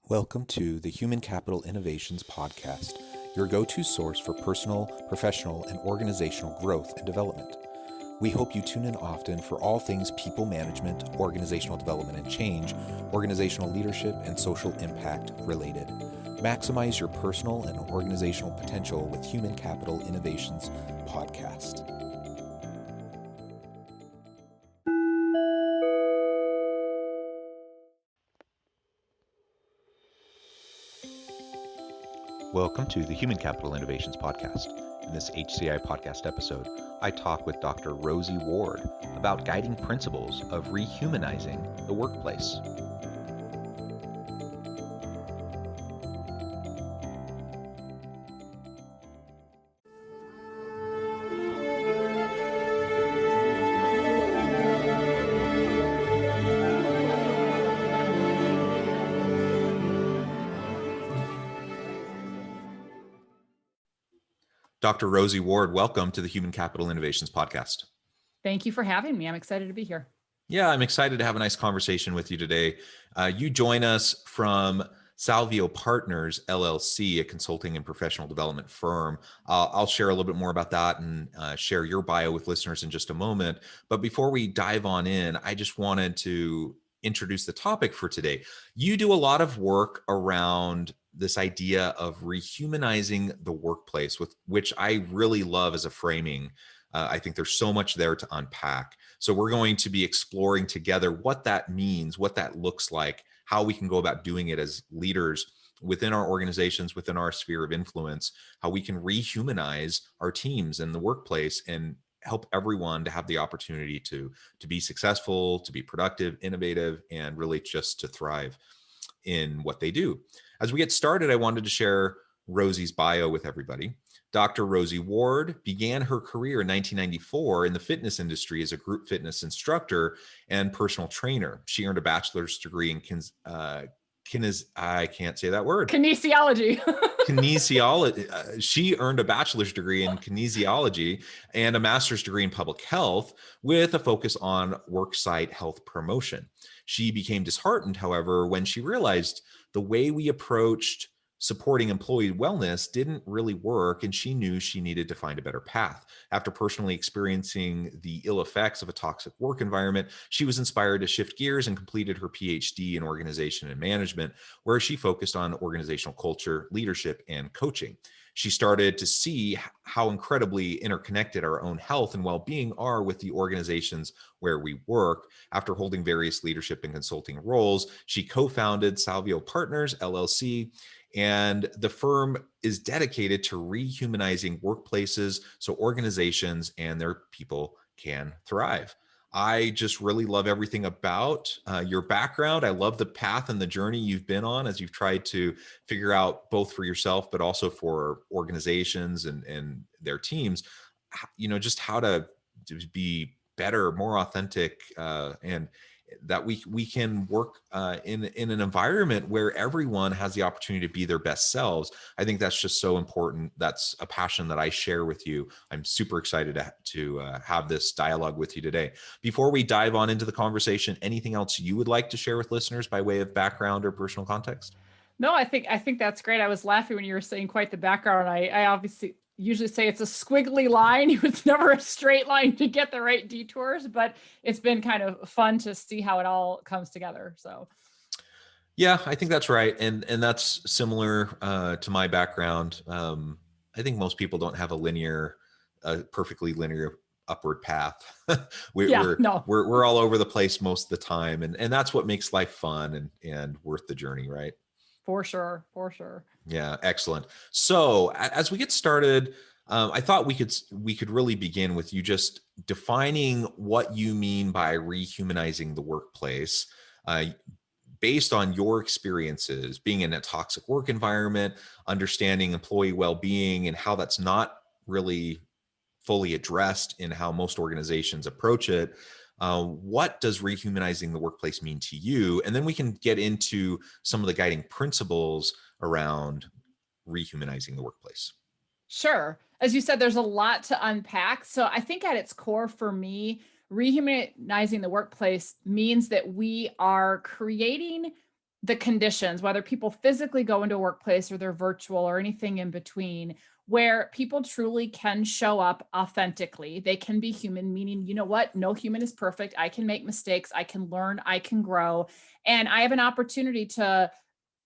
Welcome to the Human Capital Innovations Podcast, your go-to source for personal, professional, and organizational growth and development. We hope you tune in often for all things people management, organizational development and change, organizational leadership, and social impact related. Maximize your personal and organizational potential with Human Capital Innovations Podcast. Welcome to the Human Capital Innovations Podcast. In this HCI podcast episode, I talk with Dr. Rosie Ward about guiding principles of rehumanizing the workplace. Dr. Rosie Ward, welcome to the Human Capital Innovations Podcast. Thank you for having me. I'm excited to be here. Yeah, I'm excited to have a nice conversation with you today. You join us from Salvio Partners, LLC, a consulting and professional development firm. I'll share a little bit more about that and share your bio with listeners in just a moment. But before we dive on in, I just wanted to introduce the topic for today. You do a lot of work around this idea of rehumanizing the workplace, with which I really love as a framing. I think there's so much there to unpack. So we're going to be exploring together what that means, what that looks like, how we can go about doing it as leaders within our organizations, within our sphere of influence, how we can rehumanize our teams and the workplace and help everyone to have the opportunity to be successful, to be productive, innovative, and really just to thrive in what they do. As we get started, I wanted to share Rosie's bio with everybody. Dr. Rosie Ward began her career in 1994 in the fitness industry as a group fitness instructor and personal trainer. She earned a bachelor's degree in I can't say that word. Kinesiology. Kinesiology. She earned a bachelor's degree in kinesiology and a master's degree in public health with a focus on worksite health promotion. She became disheartened, however, when she realized the way we approached supporting employee wellness didn't really work, and she knew she needed to find a better path. After personally experiencing the ill effects of a toxic work environment, she was inspired to shift gears and completed her PhD in organization and management, where she focused on organizational culture, leadership, and coaching. She started to see how incredibly interconnected our own health and well-being are with the organizations where we work. After holding various leadership and consulting roles, she co-founded Salvio Partners, LLC, and the firm is dedicated to rehumanizing workplaces so organizations and their people can thrive. I just really love everything about your background. I love the path and the journey you've been on as you've tried to figure out, both for yourself, but also for organizations and their teams, just how to be better, more authentic, and that we can work in an environment where everyone has the opportunity to be their best selves. I think that's just so important. That's a passion that I share with you. I'm super excited to have this dialogue with you today. Before we dive on into the conversation, anything else you would like to share with listeners by way of background or personal context? No, I think that's great. I was laughing when you were saying quite the background. I obviously usually say it's a squiggly line. It's never a straight line to get the right detours, but it's been kind of fun to see how it all comes together. So, yeah, I think that's right, and that's similar to my background. I think most people don't have a perfectly linear upward path. We're all over the place most of the time, and that's what makes life fun and worth the journey, right? For sure. Yeah, excellent. So as we get started, I thought we could really begin with you just defining what you mean by rehumanizing the workplace, based on your experiences being in a toxic work environment, understanding employee well-being, and how that's not really fully addressed in how most organizations approach it. What does rehumanizing the workplace mean to you? And then we can get into some of the guiding principles around rehumanizing the workplace. Sure. As you said, there's a lot to unpack. So I think at its core for me, rehumanizing the workplace means that we are creating the conditions, whether people physically go into a workplace or they're virtual or anything in between, where people truly can show up authentically. They can be human, meaning, you know what? No human is perfect. I can make mistakes. I can learn. I can grow. And I have an opportunity to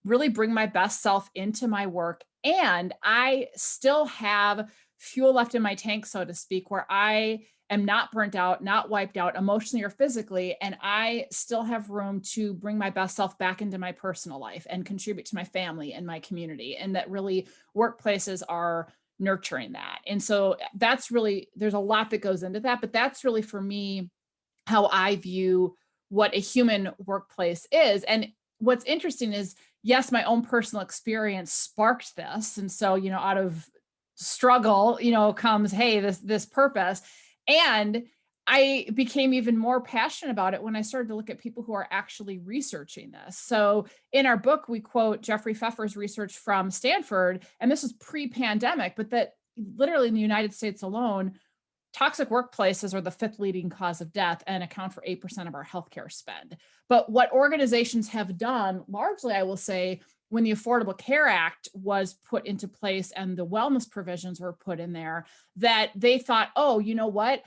really bring my best self into my work. And I still have fuel left in my tank, so to speak, where I am not burnt out, not wiped out emotionally or physically. And I still have room to bring my best self back into my personal life and contribute to my family and my community. And that really workplaces are nurturing that. And so that's really, there's a lot that goes into that, but that's really for me how I view what a human workplace is. And what's interesting is, yes, my own personal experience sparked this. And so, out of struggle, comes, hey, this purpose. And I became even more passionate about it when I started to look at people who are actually researching this. So in our book, we quote Jeffrey Pfeffer's research from Stanford, and this was pre-pandemic, but that literally in the United States alone, toxic workplaces are the fifth leading cause of death and account for 8% of our healthcare spend. But what organizations have done, largely, I will say, when the Affordable Care Act was put into place and the wellness provisions were put in there, that they thought, oh, you know what?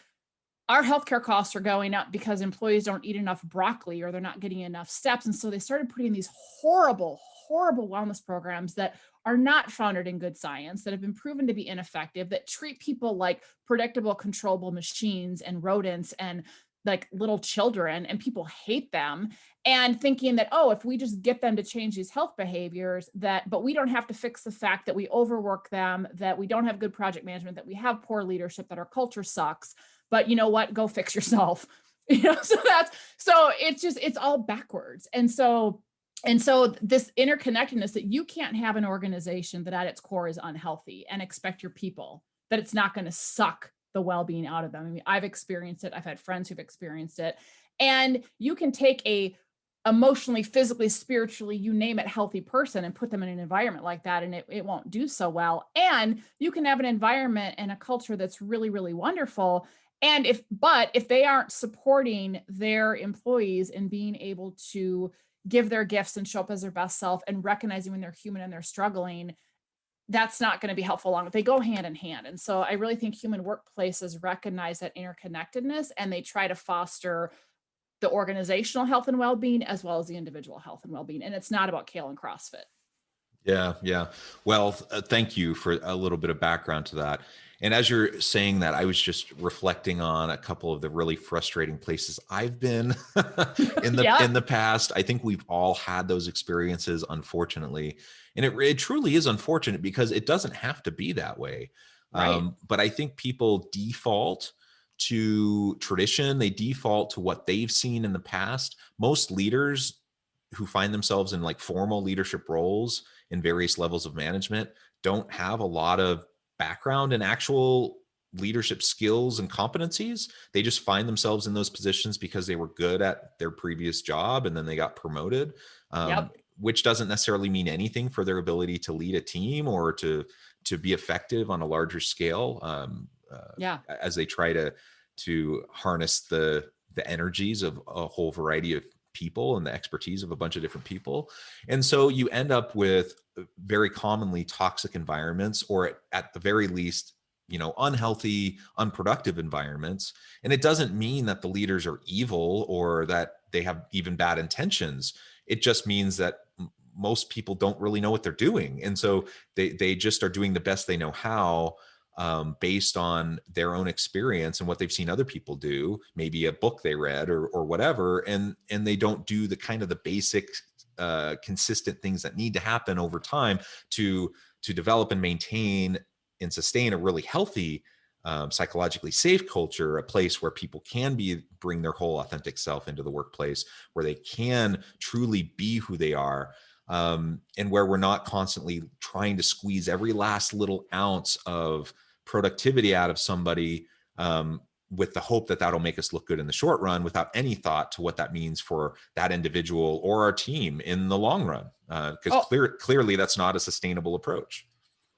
Our healthcare costs are going up because employees don't eat enough broccoli or they're not getting enough steps. And so they started putting these horrible, horrible wellness programs that are not founded in good science, that have been proven to be ineffective, that treat people like predictable, controllable machines and rodents and like little children, and people hate them, and thinking that, oh, if we just get them to change these health behaviors, but we don't have to fix the fact that we overwork them, that we don't have good project management, that we have poor leadership, that our culture sucks. But you know what? Go fix yourself. So it's all backwards. And so this interconnectedness, that you can't have an organization that at its core is unhealthy and expect your people that it's not going to suck the well-being out of them. I mean, I've experienced it. I've had friends who've experienced it. And you can take a emotionally, physically, spiritually, you name it, healthy person and put them in an environment like that, and it won't do so well. And you can have an environment and a culture that's really, really wonderful. And if they aren't supporting their employees in being able to give their gifts and show up as their best self and recognizing when they're human and they're struggling, that's not going to be helpful along. They go hand in hand. And so I really think human workplaces recognize that interconnectedness, and they try to foster the organizational health and well-being as well as the individual health and well-being. And it's not about kale and CrossFit. Yeah, yeah. Well, thank you for a little bit of background to that. And as you're saying that, I was just reflecting on a couple of the really frustrating places I've been in the past. I think we've all had those experiences, unfortunately, and it truly is unfortunate because it doesn't have to be that way. Right. But I think people default to tradition. They default to what they've seen in the past. Most leaders who find themselves in like formal leadership roles in various levels of management don't have a lot of background in actual leadership skills and competencies. They just find themselves in those positions because they were good at their previous job and then they got promoted, which doesn't necessarily mean anything for their ability to lead a team or to be effective on a larger scale. As they try to harness the energies of a whole variety of people and the expertise of a bunch of different people. And so you end up with very commonly toxic environments, or at the very least, unhealthy, unproductive environments. And it doesn't mean that the leaders are evil or that they have even bad intentions. It just means that most people don't really know what they're doing. And so they just are doing the best they know how, based on their own experience and what they've seen other people do, maybe a book they read or whatever. And they don't do the kind of the basic, consistent things that need to happen over time to develop and maintain and sustain a really healthy, psychologically safe culture, a place where people can bring their whole authentic self into the workplace, where they can truly be who they are. And where we're not constantly trying to squeeze every last little ounce of productivity out of somebody, with the hope that that'll make us look good in the short run, without any thought to what that means for that individual or our team in the long run. Because clearly that's not a sustainable approach.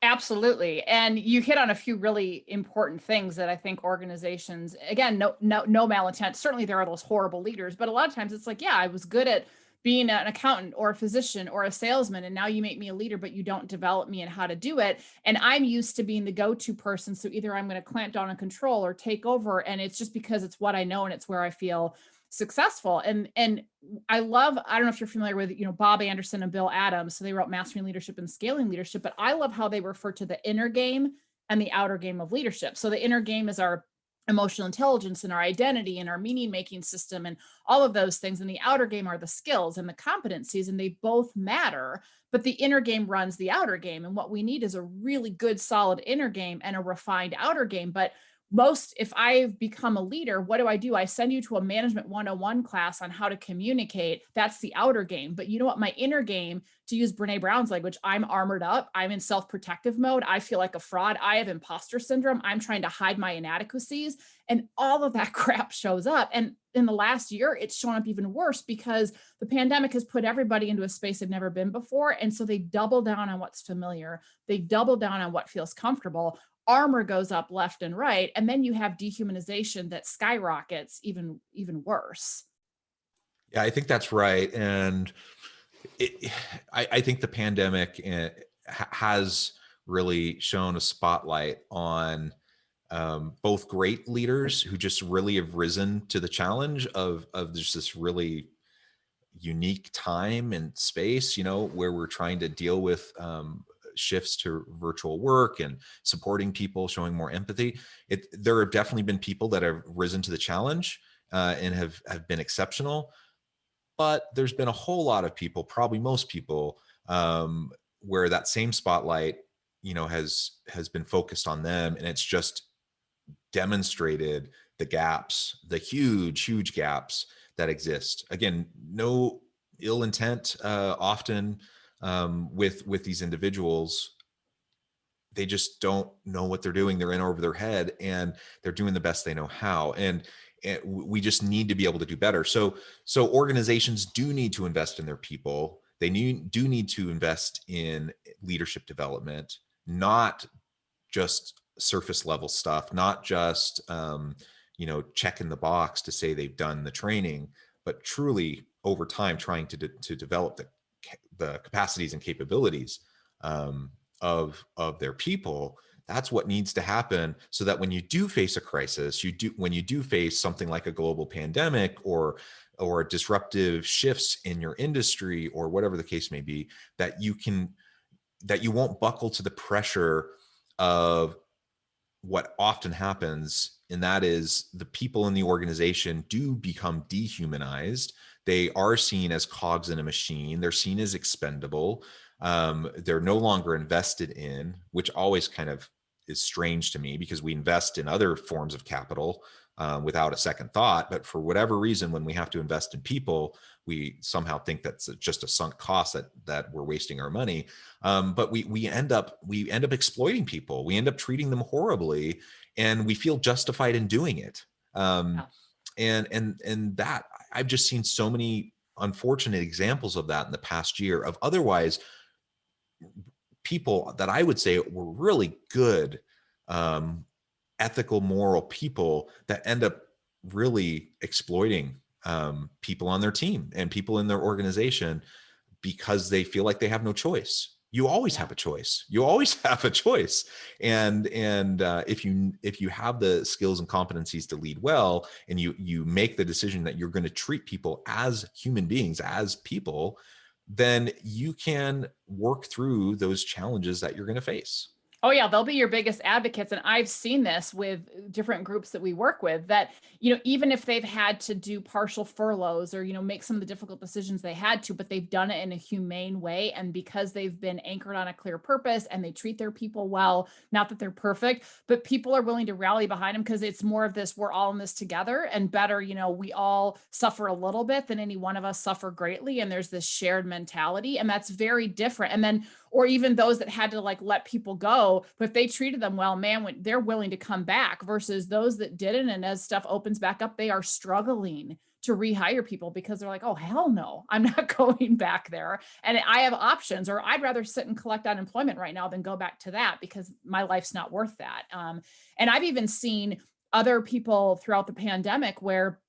Absolutely. And you hit on a few really important things that I think organizations, again, no malintent. Certainly there are those horrible leaders, but a lot of times it's like, yeah, I was good at being an accountant or a physician or a salesman, and now you make me a leader, but you don't develop me in how to do it. And I'm used to being the go-to person. So either I'm going to clamp down and control or take over. And it's just because it's what I know and it's where I feel successful. And I love, I don't know if you're familiar with, Bob Anderson and Bill Adams. So they wrote Mastering Leadership and Scaling Leadership, but I love how they refer to the inner game and the outer game of leadership. So the inner game is our emotional intelligence and our identity and our meaning making system and all of those things. And the outer game are the skills and the competencies, and they both matter. But the inner game runs the outer game. And what we need is a really good, solid inner game and a refined outer game. But if I've become a leader, what do? I send you to a management 101 class on how to communicate. That's the outer game. But you know what? My inner game, to use Brene Brown's language, I'm armored up. I'm in self-protective mode. I feel like a fraud. I have imposter syndrome. I'm trying to hide my inadequacies. And all of that crap shows up. And in the last year, it's shown up even worse because the pandemic has put everybody into a space they've never been before. And so they double down on what's familiar. They double down on what feels comfortable. Armor goes up left and right. And then you have dehumanization that skyrockets even worse. Yeah, I think that's right. And I think the pandemic has really shown a spotlight on both great leaders who just really have risen to the challenge of just this really unique time and space, where we're trying to deal with shifts to virtual work and supporting people, showing more empathy. There have definitely been people that have risen to the challenge and have been exceptional. But there's been a whole lot of people, probably most people, where that same spotlight, has been focused on them, and it's just demonstrated the gaps, the huge gaps that exist. Again, no ill intent. Often with these individuals, they just don't know what they're doing. They're in over their head, and they're doing the best they know how. And we just need to be able to do better. So organizations do need to invest in their people. They do need to invest in leadership development, not just surface level stuff, not just checking the box to say they've done the training, but truly over time trying to develop the capacities and capabilities of their people. That's what needs to happen, so that when you do face a crisis, when you do face something like a global pandemic or disruptive shifts in your industry or whatever the case may be, that you won't buckle to the pressure of what often happens, and that is the people in the organization do become dehumanized. They are seen as cogs in a machine. They're seen as expendable. They're no longer invested in, which always kind of is strange to me, because we invest in other forms of capital without a second thought. But for whatever reason, when we have to invest in people, we somehow think that's just a sunk cost, that we're wasting our money. But we end up exploiting people. We end up treating them horribly, and we feel justified in doing it. Yeah. And that I've just seen so many unfortunate examples of that in the past year, of otherwise people that I would say were really good, ethical, moral people, that end up really exploiting people on their team and people in their organization, because they feel like they have no choice. You always have a choice. You always have a choice. And if you have the skills and competencies to lead well, and you make the decision that you're going to treat people as human beings, as people, then you can work through those challenges that you're going to face. Oh yeah, they'll be your biggest advocates. And I've seen this with different groups that we work with, that, even if they've had to do partial furloughs or, make some of the difficult decisions they had to, but they've done it in a humane way. And because they've been anchored on a clear purpose and they treat their people well, not that they're perfect, but people are willing to rally behind them, because it's more of this, we're all in this together, and better, we all suffer a little bit than any one of us suffer greatly. And there's this shared mentality, and that's very different. And then, or even those that had to let people go, but if they treated them well, man, when they're willing to come back, versus those that didn't. And as stuff opens back up, they are struggling to rehire people, because they're like, oh, hell no, I'm not going back there. And I have options, or I'd rather sit and collect unemployment right now than go back to that, because my life's not worth that. And I've even seen other people throughout the pandemic where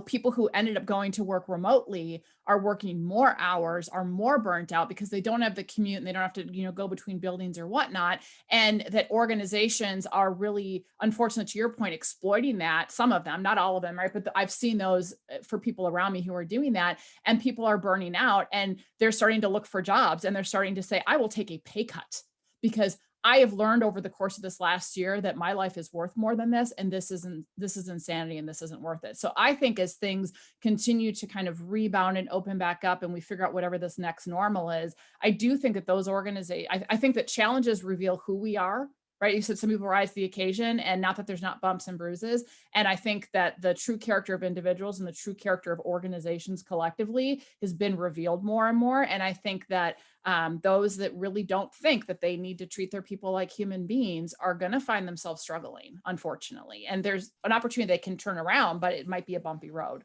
people who ended up going to work remotely are working more hours, are more burnt out because they don't have the commute and they don't have to, go between buildings or whatnot. And that organizations are really, unfortunate to your point, exploiting that. Some of them, not all of them, right? But I've seen those for people around me who are doing that, and people are burning out and they're starting to look for jobs and they're starting to say, I will take a pay cut because I have learned over the course of this last year that my life is worth more than this, and this is insanity, and this isn't worth it. So I think as things continue to kind of rebound and open back up, and we figure out whatever this next normal is, I do think that those organizations, I think that challenges reveal who we are. Right. You said some people rise to the occasion, and not that there's not bumps and bruises. And I think that the true character of individuals and the true character of organizations collectively has been revealed more and more. And I think that those that really don't think that they need to treat their people like human beings are going to find themselves struggling, unfortunately. And there's an opportunity they can turn around, but it might be a bumpy road.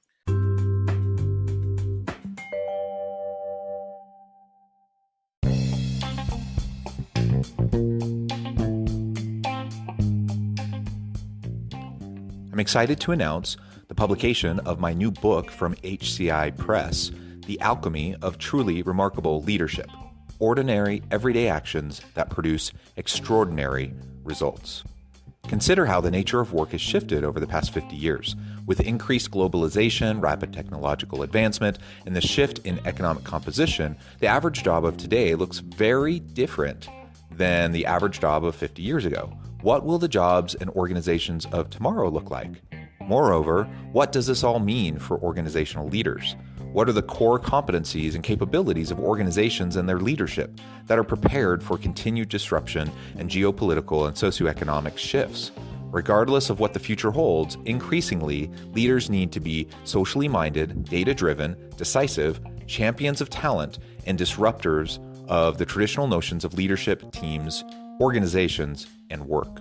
I'm excited to announce the publication of my new book from HCI Press, The Alchemy of Truly Remarkable Leadership: Ordinary, Everyday Actions That Produce Extraordinary Results. Consider how the nature of work has shifted over the past 50 years. With increased globalization, rapid technological advancement, and the shift in economic composition, the average job of today looks very different than the average job of 50 years ago. What will the jobs and organizations of tomorrow look like? Moreover, what does this all mean for organizational leaders? What are the core competencies and capabilities of organizations and their leadership that are prepared for continued disruption and geopolitical and socioeconomic shifts? Regardless of what the future holds, increasingly, leaders need to be socially minded, data-driven, decisive, champions of talent, and disruptors of the traditional notions of leadership, teams, organizations, and work.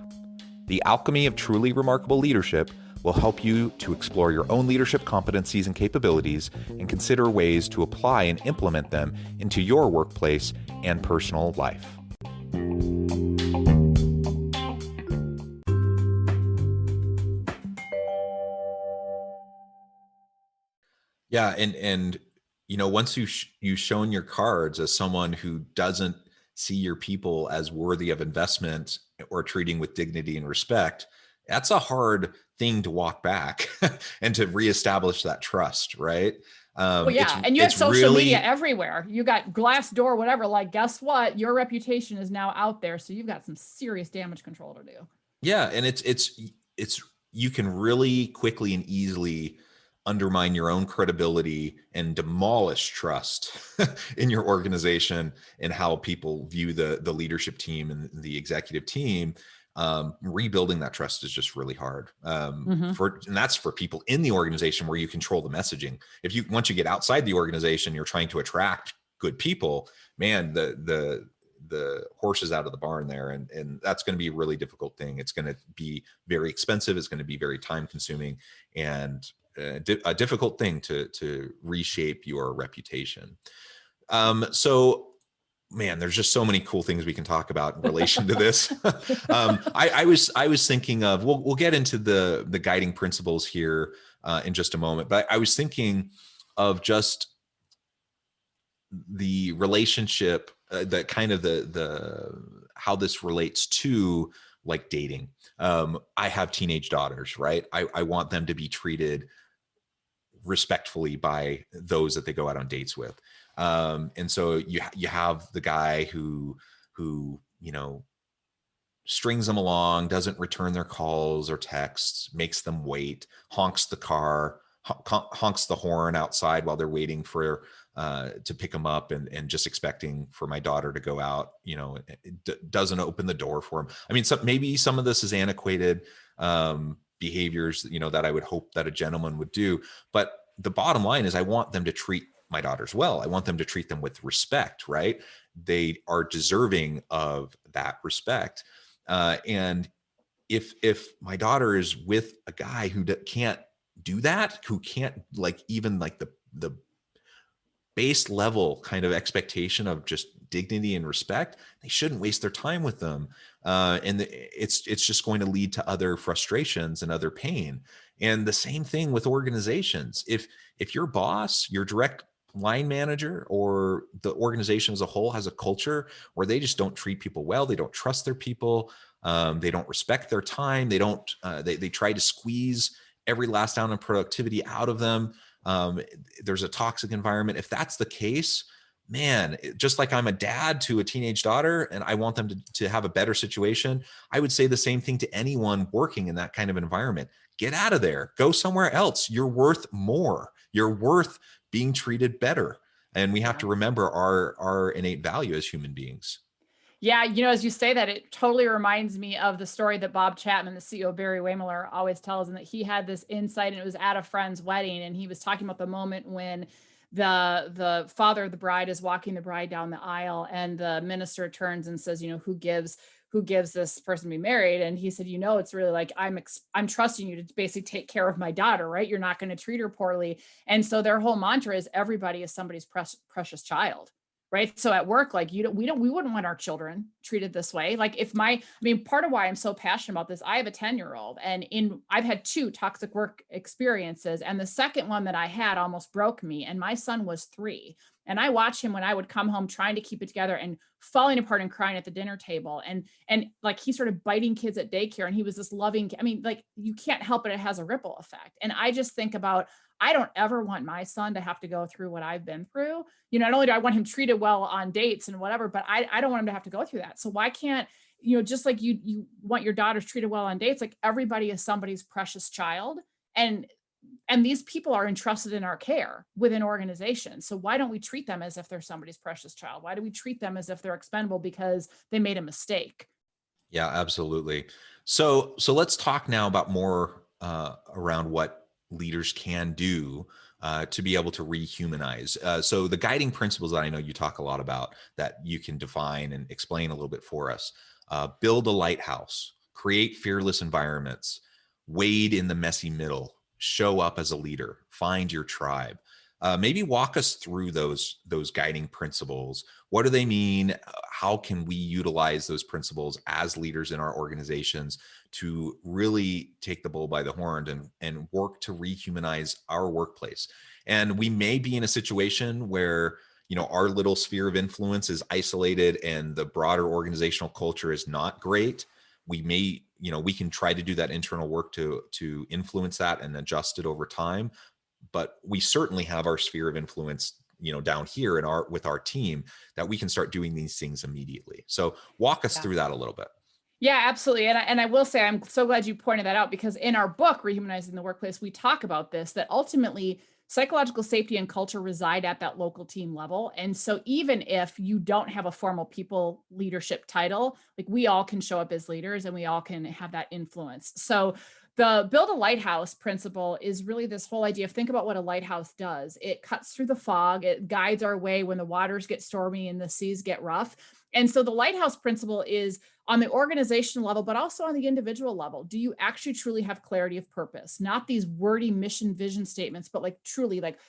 The Alchemy of Truly Remarkable Leadership will help you to explore your own leadership competencies and capabilities and consider ways to apply and implement them into your workplace and personal life. Yeah, and once you've shown your cards as someone who doesn't see your people as worthy of investment or treating with dignity and respect, that's a hard thing to walk back and to reestablish that trust, right? Well, yeah. And you have social media everywhere. You got Glassdoor, whatever. Like, guess what? Your reputation is now out there. So you've got some serious damage control to do. Yeah. And it's you can really quickly and easily undermine your own credibility and demolish trust in your organization and how people view the leadership team and the executive team. Rebuilding that trust is just really hard. And that's for people in the organization where you control the messaging. Once you get outside the organization, you're trying to attract good people, man, the horse is out of the barn there. And that's going to be a really difficult thing. It's going to be very expensive. It's going to be very time consuming and a difficult thing to reshape your reputation. So man, there's just so many cool things we can talk about in relation to this. I was thinking of, we'll get into the guiding principles here in just a moment, but I was thinking of just the relationship, the kind of the how this relates to like dating. I have teenage daughters, right? I want them to be treated respectfully by those that they go out on dates with. And so you have the guy who strings them along, doesn't return their calls or texts, makes them wait, honks the car, honks the horn outside while they're waiting for to pick them up, and just expecting for my daughter to go out, doesn't open the door for him. I mean, maybe some of this is antiquated behaviors, that I would hope that a gentleman would do. But the bottom line is I want them to treat my daughters well. I want them to treat them with respect, right? They are deserving of that respect. And if my daughter is with a guy who can't do that, who can't even the base level kind of expectation of just dignity and respect, they shouldn't waste their time with them. It's just going to lead to other frustrations and other pain. And the same thing with organizations. If your boss, your direct line manager, or the organization as a whole has a culture where they just don't treat people well, they don't trust their people, they don't respect their time, they try to squeeze every last ounce of productivity out of them. There's a toxic environment. If that's the case, man, just like I'm a dad to a teenage daughter and I want them to have a better situation, I would say the same thing to anyone working in that kind of environment. Get out of there, go somewhere else. You're worth more. You're worth being treated better. And we have to remember our innate value as human beings. Yeah, you know, as you say that, it totally reminds me of the story that Bob Chapman, the CEO of Barry Wehmiller, always tells, and that he had this insight, and it was at a friend's wedding, and he was talking about the moment when the father of the bride is walking the bride down the aisle, and the minister turns and says, you know, who gives this person to be married? And he said, you know, it's really like, I'm trusting you to basically take care of my daughter, right? You're not going to treat her poorly. And so their whole mantra is everybody is somebody's precious child. Right. So at work, like we wouldn't want our children treated this way. Like part of why I'm so passionate about this, I have a 10-year-old, and I've had 2 toxic work experiences. And the second one that I had almost broke me. And my son was 3. And I watched him when I would come home trying to keep it together and falling apart and crying at the dinner table. And like he started biting kids at daycare, and he was this loving, like you can't help it. It has a ripple effect. And I just think about, I don't ever want my son to have to go through what I've been through. You know, not only do I want him treated well on dates and whatever, but I don't want him to have to go through that. So why can't, you know, just like you want your daughters treated well on dates, like everybody is somebody's precious child. And these people are entrusted in our care within organizations. So why don't we treat them as if they're somebody's precious child? Why do we treat them as if they're expendable because they made a mistake? Yeah, absolutely. So let's talk now about more around what leaders can do to be able to rehumanize. So the guiding principles that I know you talk a lot about that you can define and explain a little bit for us: build a lighthouse, create fearless environments, wade in the messy middle, show up as a leader, find your tribe. Maybe walk us through those guiding principles. What do they mean? How can we utilize those principles as leaders in our organizations to really take the bull by the horn and work to rehumanize our workplace? And we may be in a situation where, you know, our little sphere of influence is isolated and the broader organizational culture is not great. We may, you know, we can try to do that internal work to influence that and adjust it over time. But we certainly have our sphere of influence, you know, down here with our team, that we can start doing these things immediately. So walk us through that a little bit. Yeah, absolutely. And I will say, I'm so glad you pointed that out, because in our book, Rehumanizing the Workplace, we talk about this, that ultimately psychological safety and culture reside at that local team level. And so even if you don't have a formal people leadership title, like we all can show up as leaders and we all can have that influence. So the build a lighthouse principle is really this whole idea of, think about what a lighthouse does. It cuts through the fog. It guides our way when the waters get stormy and the seas get rough. And so the lighthouse principle is on the organizational level, but also on the individual level. Do you actually truly have clarity of purpose? Not these wordy mission vision statements, but like truly, like,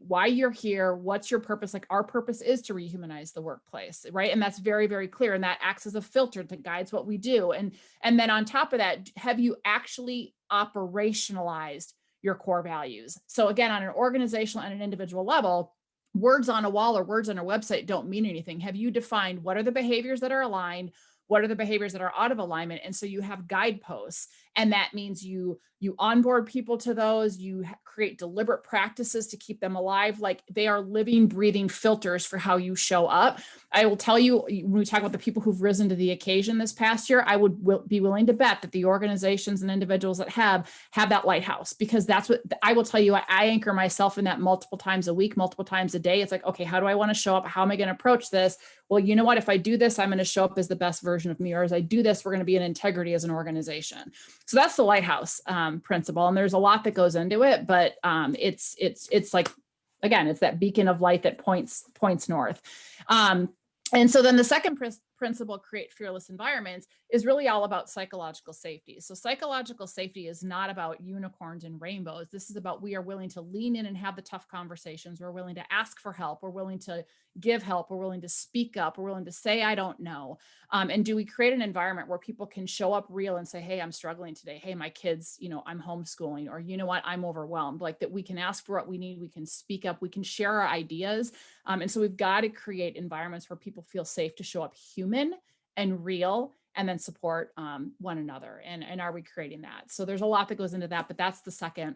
why you're here? What's your purpose? Like, our purpose is to rehumanize the workplace, right? And that's very, very clear. And that acts as a filter that guides what we do. And then on top of that, have you actually operationalized your core values? So again, on an organizational and an individual level, words on a wall or words on a website don't mean anything. Have you defined what are the behaviors that are aligned? What are the behaviors that are out of alignment? And so you have guideposts, and that means you onboard people to those, you create deliberate practices to keep them alive. Like, they are living, breathing filters for how you show up. I will tell you, when we talk about the people who've risen to the occasion this past year, I would be willing to bet that the organizations and individuals that have that lighthouse, because that's what I will tell you. I anchor myself in that multiple times a week, multiple times a day. It's like, okay, how do I want to show up? How am I going to approach this? Well, you know what? If I do this, I'm going to show up as the best version of me, or as I do this, we're going to be in integrity as an organization. So that's the lighthouse principle. And there's a lot that goes into it, but it's like, again, it's that beacon of light that points north. And so then the second principle, create fearless environments, is really all about psychological safety. So psychological safety is not about unicorns and rainbows. This is about, we are willing to lean in and have the tough conversations. We're willing to ask for help. We're willing to give help. We're willing to speak up. We're willing to say, I don't know. And do we create an environment where people can show up real and say, hey, I'm struggling today. Hey, my kids, I'm homeschooling, or you know what, I'm overwhelmed. Like, that we can ask for what we need. We can speak up. We can share our ideas. And so we've got to create environments where people feel safe to show up human and real, and then support one another. And are we creating that? So there's a lot that goes into that, but that's the second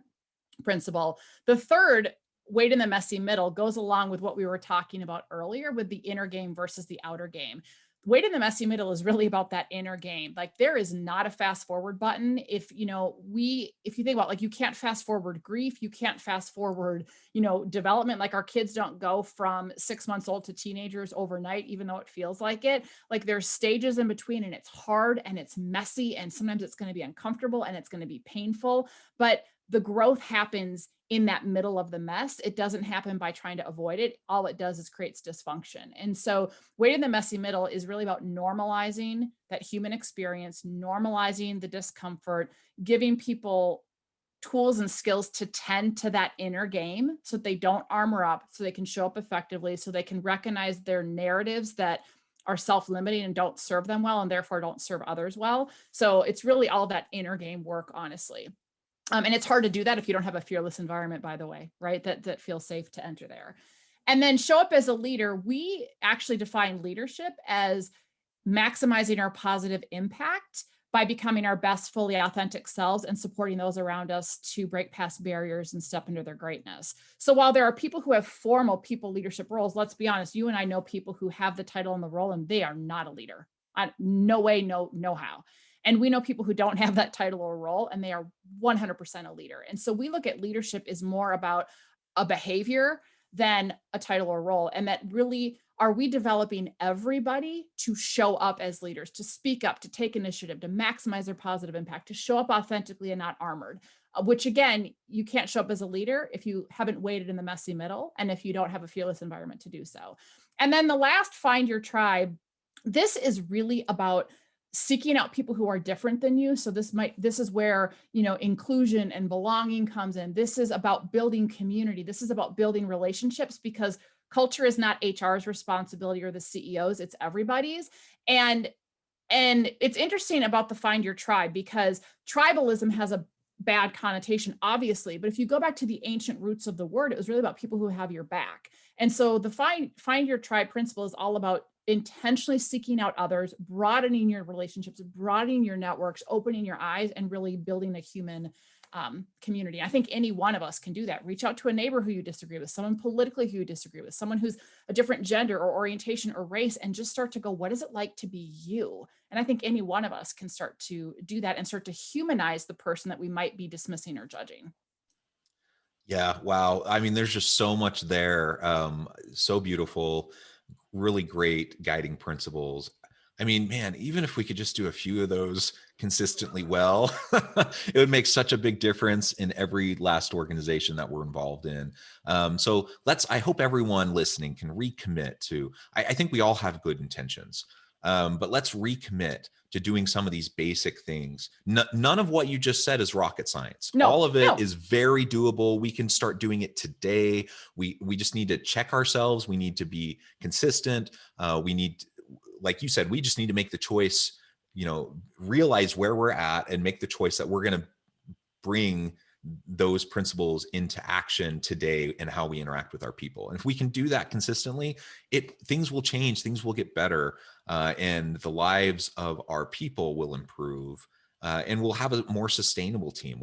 principle. The third, wait in the messy middle, goes along with what we were talking about earlier with the inner game versus the outer game. Wait in the messy middle is really about that inner game. Like, there is not a fast forward button. If you think about, like, you can't fast forward grief, you can't fast forward, development. Like, our kids don't go from 6 months old to teenagers overnight, even though it feels like it. Like, there's stages in between, and it's hard and it's messy, and sometimes it's going to be uncomfortable and it's going to be painful, but the growth happens in that middle of the mess. It doesn't happen by trying to avoid it. All it does is creates dysfunction. And so wait in the messy middle is really about normalizing that human experience, normalizing the discomfort, giving people tools and skills to tend to that inner game so that they don't armor up, so they can show up effectively, so they can recognize their narratives that are self-limiting and don't serve them well, and therefore don't serve others well. So it's really all that inner game work, honestly. And it's hard to do that if you don't have a fearless environment, by the way, right? That feels safe to enter there. And then show up as a leader. We actually define leadership as maximizing our positive impact by becoming our best, fully authentic selves and supporting those around us to break past barriers and step into their greatness. So while there are people who have formal people leadership roles, let's be honest, you and I know people who have the title and the role, and they are not a leader. No way, no how. And we know people who don't have that title or role, and they are 100% a leader. And so we look at leadership is more about a behavior than a title or role. And that really, are we developing everybody to show up as leaders, to speak up, to take initiative, to maximize their positive impact, to show up authentically and not armored, which again, you can't show up as a leader if you haven't waited in the messy middle and if you don't have a fearless environment to do so. And then the last, find your tribe. This is really about seeking out people who are different than you. So this is where, inclusion and belonging comes in. This is about building community. This is about building relationships, because culture is not HR's responsibility or the CEO's, it's everybody's. And it's interesting about the find your tribe, because tribalism has a bad connotation, obviously, but if you go back to the ancient roots of the word, it was really about people who have your back. And so the find your tribe principle is all about intentionally seeking out others, broadening your relationships, broadening your networks, opening your eyes, and really building a human community. I think any one of us can do that. Reach out to a neighbor who you disagree with, someone politically who you disagree with, someone who's a different gender or orientation or race, and just start to go, what is it like to be you? And I think any one of us can start to do that and start to humanize the person that we might be dismissing or judging. Yeah. Wow. I mean, there's just so much there. So beautiful, really great guiding principles. I mean, man, even if we could just do a few of those consistently well, it would make such a big difference in every last organization that we're involved in. So I hope everyone listening can recommit to, I think we all have good intentions, but let's recommit to doing some of these basic things. None of what you just said is rocket science. All of it is very doable. We can start doing it today. We just need to check ourselves. We need to be consistent. Like you said, we just need to make the choice, realize where we're at and make the choice that we're going to bring those principles into action today and how we interact with our people. And if we can do that consistently, things will change, things will get better, and the lives of our people will improve. And we'll have a more sustainable team.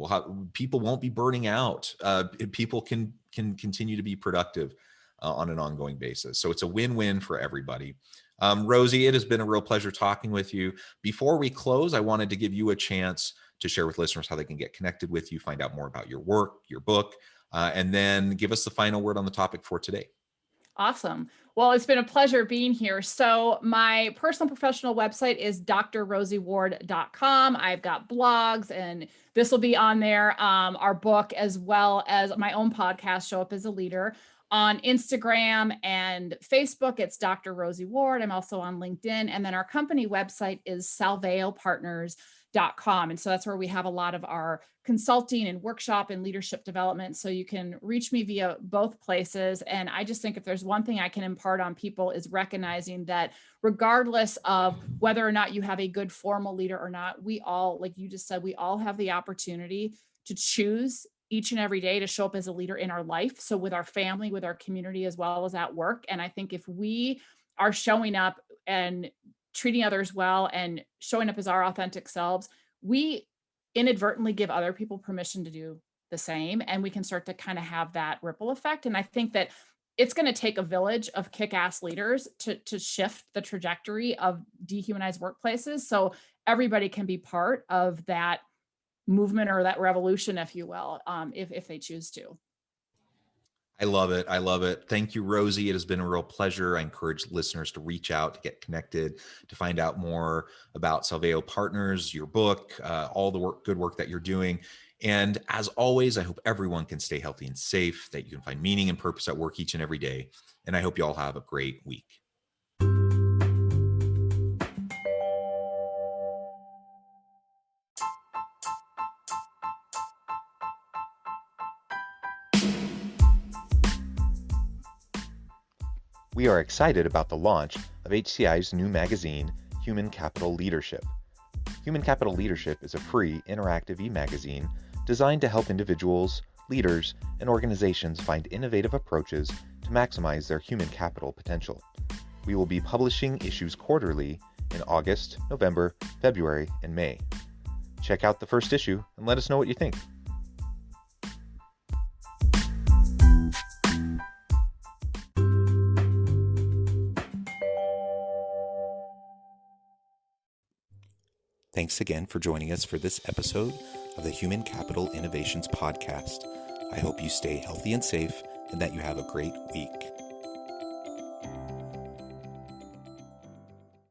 People won't be burning out. People can continue to be productive on an ongoing basis. So it's a win-win for everybody. Rosie, it has been a real pleasure talking with you. Before we close, I wanted to give you a chance to share with listeners how they can get connected with you, find out more about your work, your book, and then give us the final word on the topic for today. Awesome. Well, it's been a pleasure being here. So my personal professional website is drrosieward.com. I've got blogs, and this will be on there. Our book, as well as my own podcast, Show Up as a Leader. On Instagram and Facebook, it's Dr. Rosie Ward. I'm also on LinkedIn. And then our company website is salveopartners.com. And so that's where we have a lot of our consulting and workshop and leadership development. So you can reach me via both places. And I just think if there's one thing I can impart on people is recognizing that regardless of whether or not you have a good formal leader or not, we all, like you just said, we all have the opportunity to choose each and every day to show up as a leader in our life. So with our family, with our community, as well as at work. And I think if we are showing up and treating others well and showing up as our authentic selves, we inadvertently give other people permission to do the same. And we can start to kind of have that ripple effect. And I think that it's going to take a village of kick-ass leaders to shift the trajectory of dehumanized workplaces. So everybody can be part of that movement or that revolution, if you will, if they choose to. I love it. I love it. Thank you, Rosie. It has been a real pleasure. I encourage listeners to reach out, to get connected, to find out more about Salveo Partners, your book, all the good work that you're doing. And as always, I hope everyone can stay healthy and safe, that you can find meaning and purpose at work each and every day. And I hope you all have a great week. We are excited about the launch of HCI's new magazine, Human Capital Leadership. Human Capital Leadership is a free, interactive e-magazine designed to help individuals, leaders, and organizations find innovative approaches to maximize their human capital potential. We will be publishing issues quarterly in August, November, February, and May. Check out the first issue and let us know what you think. Thanks again for joining us for this episode of the Human Capital Innovations Podcast. I hope you stay healthy and safe and that you have a great week.